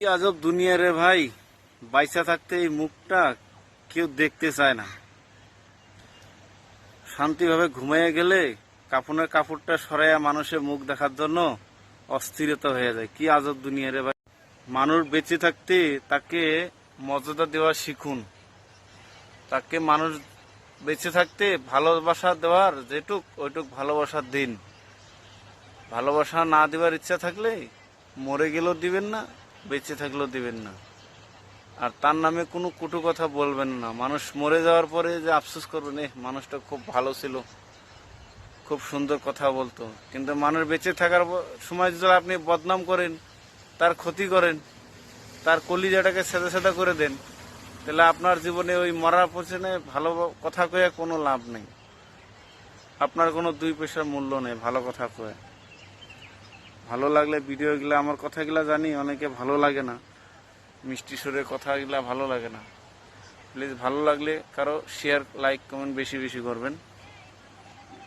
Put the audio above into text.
কি আজব দুনিয়া রে ভাই। বাইচা থাকতে এই মুখটা কেউ দেখতে চায় না। শান্তিভাবে ঘুমাইয়া গেলে কাফনের কাপড়টা সরাইয়া মানুষের মুখ দেখার জন্য অস্থিরতা হয়ে যায়। কি আজব দুনিয়া রে ভাই। মানুষ বেঁচে থাকতে তাকে মর্যাদা দেওয়া শিখুন। তাকে মানুষ বেঁচে থাকতে ভালোবাসা দেওয়ার যেটুক ওইটুক ভালোবাসা দিন। ভালোবাসা না দেওয়ার ইচ্ছা থাকলে মরে গেলেও দিবেন না, বেঁচে থাকলেও দিবেন না। আর তার নামে কোনো কটু কথা বলবেন না। মানুষ মরে যাওয়ার পরে যে আফসোস করবেন, মানুষটা খুব ভালো ছিল, খুব সুন্দর কথা বলতো। কিন্তু মানুষ বেঁচে থাকার সময় যদি আপনি বদনাম করেন, তার ক্ষতি করেন, তার কলিজাটাকে সেদা সেদা করে দেন, তাহলে আপনার জীবনে ওই মরার পেছনে ভালো কথা কয়ে কোনো লাভ নেই। আপনার কোনো দুই পয়সার মূল্য নেই ভালো কথা কয়ে। ভালো লাগলে ভিডিওগুলো, আমার কথাগুলা জানি অনেকে ভালো লাগে না, মিষ্টি সুরের কথাগুলা ভালো লাগে না। প্লিজ ভালো লাগলে কারো শেয়ার, লাইক, কমেন্ট বেশি বেশি করবেন।